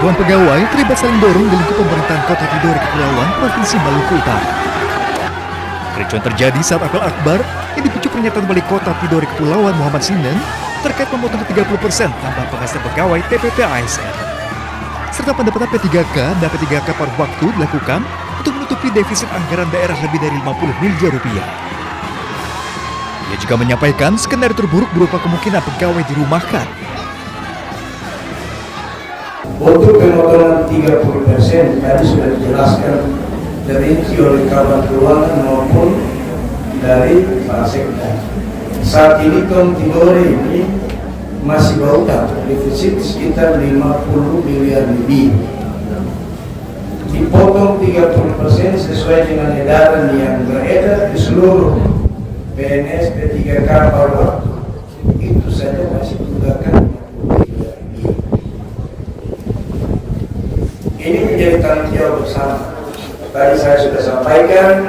Ribuan pegawai terlibat saling dorong di lingkup pemerintahan Kota Tidore Kepulauan Provinsi Maluku Utara. Kericuan terjadi saat apel akbar yang dipicu pernyataan Wali Kota Tidore Kepulauan Muhammad Sinen terkait memotong 30% tambahan penghasilan pegawai TPP ASN. Serta pendapatan P3K dan P3K paruh waktu dilakukan untuk menutupi defisit anggaran daerah lebih dari 50 miliar rupiah. Ia juga menyampaikan skenario terburuk berupa kemungkinan pegawai dirumahkan. Untuk pemotongan 30% tadi sudah dijelaskan terinci oleh kawan keuangan maupun dari Pak Sekda. Saat ini Tom Tidore ini masih berutang defisit sekitar 50 miliar lebih. Dipotong 30% sesuai dengan edaran yang beredar di seluruh PNS P3K paruh waktu. Itu saja masih menggunakan 50 miliar lebih. Ini menjadi tanggung jawab bersama. Tadi saya sudah sampaikan,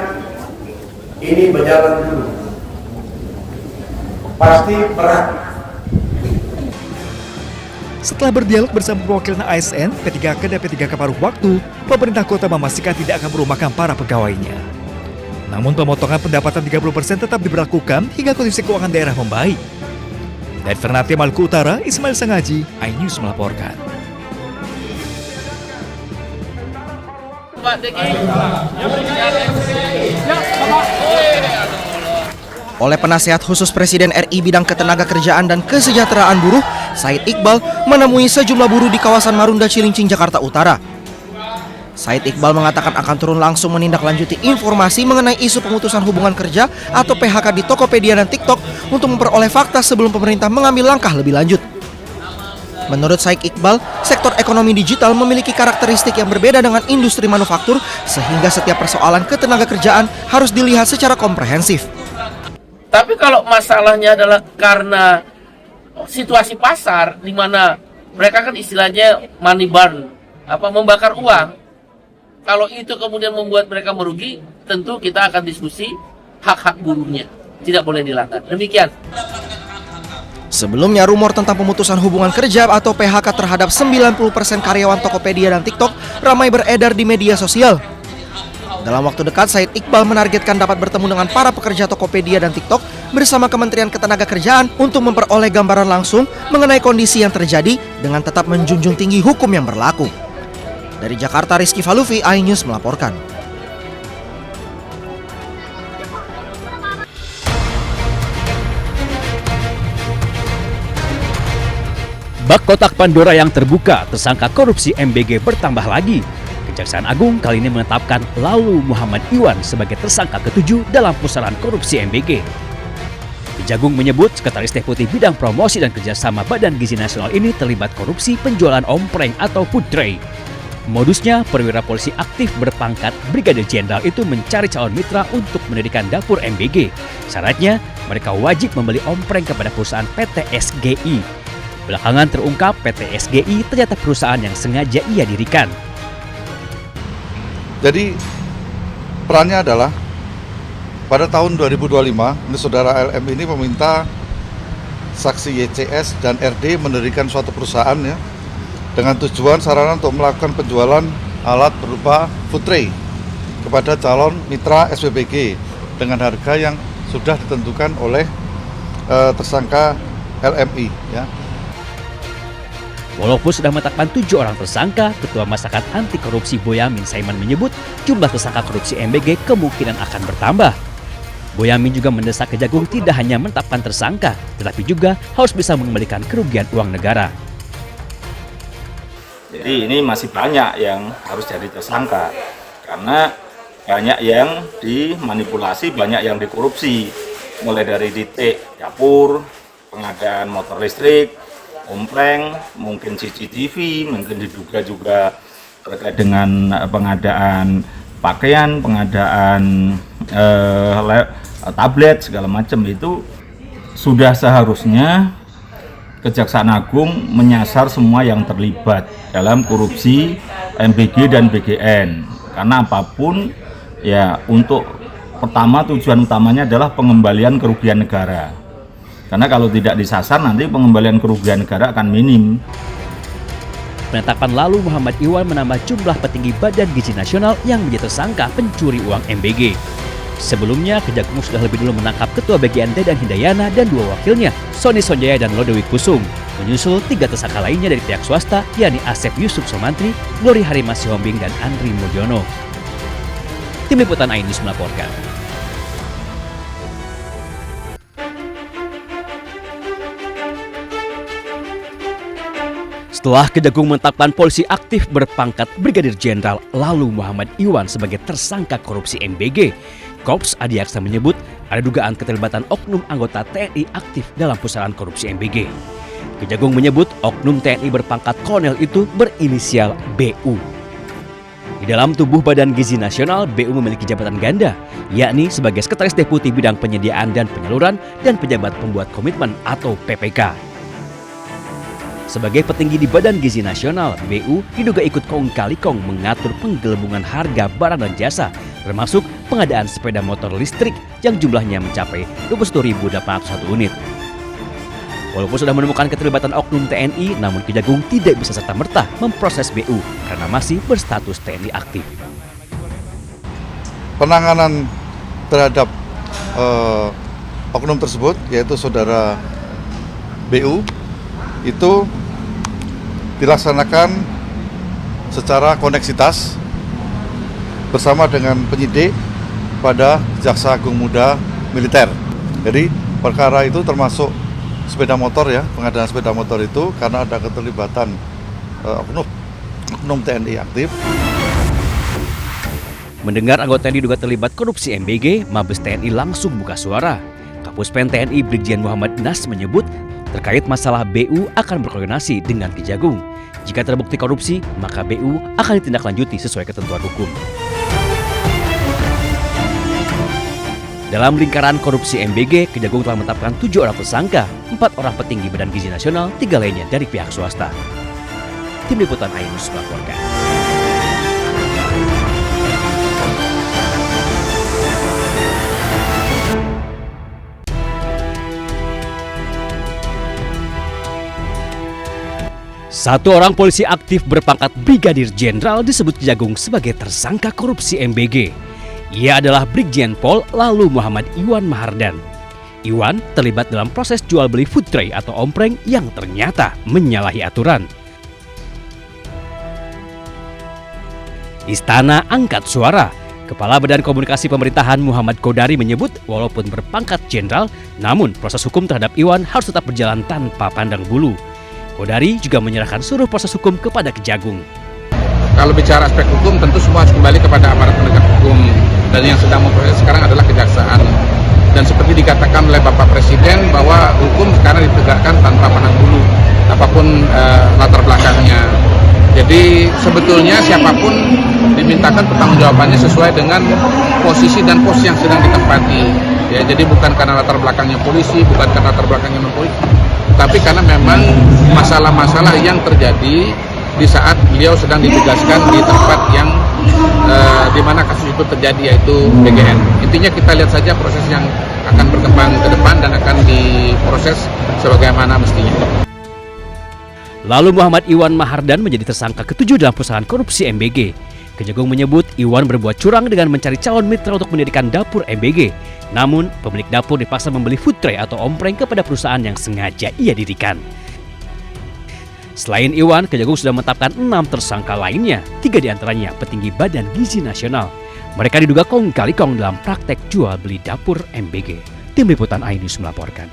ini berjalan dulu. Pasti berat. Setelah berdialog bersama perwakilan ASN, P3K dan P3K paruh waktu, pemerintah kota memastikan tidak akan merumahkan para pegawainya. Namun pemotongan pendapatan 30% tetap diberlakukan hingga kondisi keuangan daerah membaik. Dari Ternate, Maluku Utara, Ismail Sangaji, iNews melaporkan. Oleh penasihat khusus Presiden RI bidang ketenagakerjaan dan kesejahteraan buruh, Said Iqbal menemui sejumlah buruh di kawasan Marunda Cilincing, Jakarta Utara. Said Iqbal mengatakan akan turun langsung menindaklanjuti informasi mengenai isu pemutusan hubungan kerja atau PHK di Tokopedia dan TikTok untuk memperoleh fakta sebelum pemerintah mengambil langkah lebih lanjut. Menurut Said Iqbal, sektor ekonomi digital memiliki karakteristik yang berbeda dengan industri manufaktur sehingga setiap persoalan ketenagakerjaan harus dilihat secara komprehensif. Tapi kalau masalahnya adalah karena situasi pasar di mana mereka kan istilahnya money burn, membakar uang. Kalau itu kemudian membuat mereka merugi, tentu kita akan diskusi hak-hak buruhnya. Tidak boleh dilanggar. Demikian. Sebelumnya rumor tentang pemutusan hubungan kerja atau PHK terhadap 90% karyawan Tokopedia dan TikTok ramai beredar di media sosial. Dalam waktu dekat, Said Iqbal menargetkan dapat bertemu dengan para pekerja Tokopedia dan TikTok bersama Kementerian Ketenagakerjaan untuk memperoleh gambaran langsung mengenai kondisi yang terjadi dengan tetap menjunjung tinggi hukum yang berlaku. Dari Jakarta, Rizky Falufi, iNews melaporkan. Bak kotak Pandora yang terbuka, tersangka korupsi MBG bertambah lagi. Kejaksaan Agung kali ini menetapkan Lalu Muhammad Iwan sebagai tersangka ke-7 dalam pusaran korupsi MBG. Kejagung menyebut Sekretaris Deputi Bidang Promosi dan Kerjasama Badan Gizi Nasional ini terlibat korupsi penjualan ompreng atau food tray. Modusnya, perwira polisi aktif berpangkat Brigadir Jenderal itu mencari calon mitra untuk mendirikan dapur MBG. Syaratnya, mereka wajib membeli ompreng kepada perusahaan PT SGI. Belakangan terungkap PT SGI ternyata perusahaan yang sengaja ia dirikan. Jadi perannya adalah pada tahun 2025 saudara LM ini meminta saksi YCS dan RD mendirikan suatu perusahaan ya dengan tujuan sarana untuk melakukan penjualan alat berupa food tray kepada calon mitra SPBG dengan harga yang sudah ditentukan oleh tersangka LMI ya. Walaupun sudah menetapkan 7 orang tersangka, Ketua Masyarakat Anti Korupsi Boyamin Saiman menyebut jumlah tersangka korupsi MBG kemungkinan akan bertambah. Boyamin juga mendesak Kejagung tidak hanya menetapkan tersangka, tetapi juga harus bisa mengembalikan kerugian uang negara. Jadi ini masih banyak yang harus jadi tersangka, karena banyak yang dimanipulasi, banyak yang dikorupsi, mulai dari titik dapur, pengadaan motor listrik, ompreng, mungkin CCTV, mungkin diduga juga terkait dengan pengadaan pakaian, pengadaan tablet, segala macam. Itu sudah seharusnya Kejaksaan Agung menyasar semua yang terlibat dalam korupsi MBG dan BGN. Karena apapun ya, untuk pertama tujuan utamanya adalah pengembalian kerugian negara. Karena kalau tidak disasar nanti pengembalian kerugian negara akan minim. Penetapan Lalu Muhammad Iwan menambah jumlah petinggi Badan Gizi Nasional yang menjadi tersangka pencuri uang MBG. Sebelumnya, Kejagung sudah lebih dulu menangkap Ketua BGN Dedan Hindayana dan 2 wakilnya, Sony Sonjaya dan Lodewijk Kusum. Menyusul 3 tersangka lainnya dari pihak swasta, yakni Asep Yusuf Somantri, Glory Harima Sihombing, dan Andri Mulyono. Tim Liputan iNews melaporkan. Setelah Kejagung menetapkan polisi aktif berpangkat Brigadir Jenderal Lalu Muhammad Iwan sebagai tersangka korupsi MBG, Korps Adiaksa menyebut ada dugaan keterlibatan oknum anggota TNI aktif dalam pusaran korupsi MBG. Kejagung menyebut oknum TNI berpangkat kolonel itu berinisial BU. Di dalam tubuh Badan Gizi Nasional, BU memiliki jabatan ganda, yakni sebagai Sekretaris Deputi Bidang Penyediaan dan Penyaluran dan Pejabat Pembuat Komitmen atau PPK. Sebagai petinggi di Badan Gizi Nasional, BU diduga ikut kong kali kong mengatur penggelembungan harga barang dan jasa, termasuk pengadaan sepeda motor listrik yang jumlahnya mencapai 21.801 unit. Walaupun sudah menemukan keterlibatan oknum TNI, namun Kejagung tidak bisa serta-merta memproses BU karena masih berstatus TNI aktif. Penanganan terhadap oknum tersebut, yaitu saudara BU, itu dilaksanakan secara koneksitas bersama dengan penyidik pada Jaksa Agung Muda Militer. Jadi perkara itu termasuk sepeda motor ya, pengadaan sepeda motor itu karena ada keterlibatan oknum TNI aktif. Mendengar anggota yang diduga terlibat korupsi MBG, Mabes TNI langsung buka suara. Kapuspen TNI Brigjen Muhammad Nas menyebut terkait masalah BU akan berkoordinasi dengan Kejagung. Jika terbukti korupsi, maka BU akan ditindaklanjuti sesuai ketentuan hukum. Dalam lingkaran korupsi MBG, Kejagung telah menetapkan 7 orang tersangka, 4 orang petinggi Badan Gizi Nasional, 3 lainnya dari pihak swasta. Tim Liputan iNews melaporkan. Satu orang polisi aktif berpangkat Brigadir Jenderal disebut Kejagung sebagai tersangka korupsi MBG. Ia adalah Brigjen Pol Lalu Muhammad Iwan Mahardan. Iwan terlibat dalam proses jual beli food tray atau ompreng yang ternyata menyalahi aturan. Istana angkat suara. Kepala Badan Komunikasi Pemerintahan Muhammad Kodari menyebut walaupun berpangkat jenderal, namun proses hukum terhadap Iwan harus tetap berjalan tanpa pandang bulu. Kodari juga menyerahkan seluruh proses hukum kepada Kejagung. Kalau bicara aspek hukum, tentu semua harus kembali kepada aparat penegak hukum. Dan yang sedang memproses sekarang adalah kejaksaan. Dan seperti dikatakan oleh Bapak Presiden bahwa hukum sekarang ditegakkan tanpa pandang bulu, apapun latar belakangnya. Jadi sebetulnya siapapun dimintakan pertanggungjawabannya sesuai dengan posisi dan pos yang sedang ditempati. Ya, jadi bukan karena latar belakangnya polisi, bukan karena latar belakangnya non-polisi, tapi karena memang masalah-masalah yang terjadi di saat beliau sedang ditugaskan di tempat yang di mana kasus itu terjadi, yaitu BGN. Intinya kita lihat saja proses yang akan berkembang ke depan dan akan diproses sebagaimana mestinya. Lalu Muhammad Iwan Mahardan menjadi tersangka ke-7 dalam pusaran korupsi MBG. Kejagung menyebut Iwan berbuat curang dengan mencari calon mitra untuk mendirikan dapur MBG. Namun, pemilik dapur dipaksa membeli food tray atau ompreng kepada perusahaan yang sengaja ia dirikan. Selain Iwan, Kejagung sudah menetapkan 6 tersangka lainnya, 3 diantaranya petinggi Badan Gizi Nasional. Mereka diduga kong kali kong dalam praktek jual beli dapur MBG. Tim Liputan iNews melaporkan.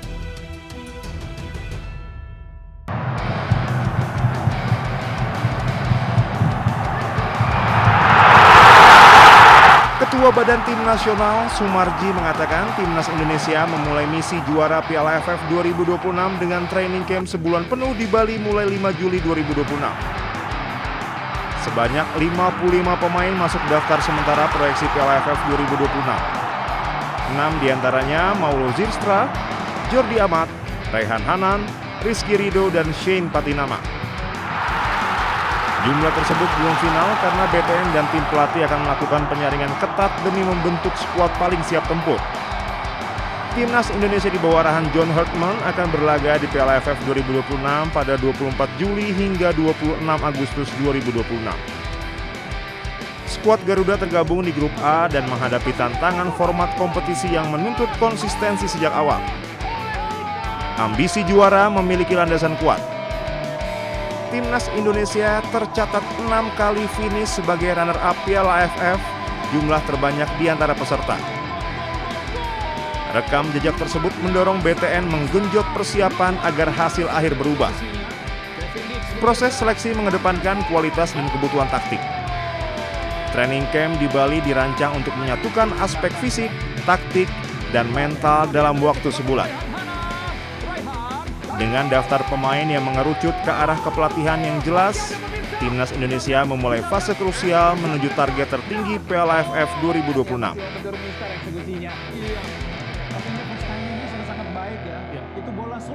Ketua Badan Tim Nasional Sumarji mengatakan Timnas Indonesia memulai misi juara Piala AFF 2026 dengan training camp sebulan penuh di Bali mulai 5 Juli 2026. Sebanyak 55 pemain masuk daftar sementara proyeksi Piala AFF 2026. 6 diantaranya Maulo Zirstra, Jordi Amat, Raihan Hanan, Rizky Ridho, dan Shane Patinama. Jumlah tersebut belum final karena BTN dan tim pelatih akan melakukan penyaringan ketat demi membentuk skuad paling siap tempur. Timnas Indonesia di bawah arahan John Hartman akan berlaga di Piala AFF 2026 pada 24 Juli hingga 26 Agustus 2026. Skuad Garuda tergabung di grup A dan menghadapi tantangan format kompetisi yang menuntut konsistensi sejak awal. Ambisi juara memiliki landasan kuat. Timnas Indonesia tercatat 6 kali finish sebagai runner-up Piala AFF, jumlah terbanyak di antara peserta. Rekam jejak tersebut mendorong BTN menggenjot persiapan agar hasil akhir berubah. Proses seleksi mengedepankan kualitas dan kebutuhan taktik. Training camp di Bali dirancang untuk menyatukan aspek fisik, taktik, dan mental dalam waktu sebulan. Dengan daftar pemain yang mengerucut ke arah kepelatihan yang jelas, Timnas Indonesia memulai fase krusial menuju target tertinggi Piala AFF 2026.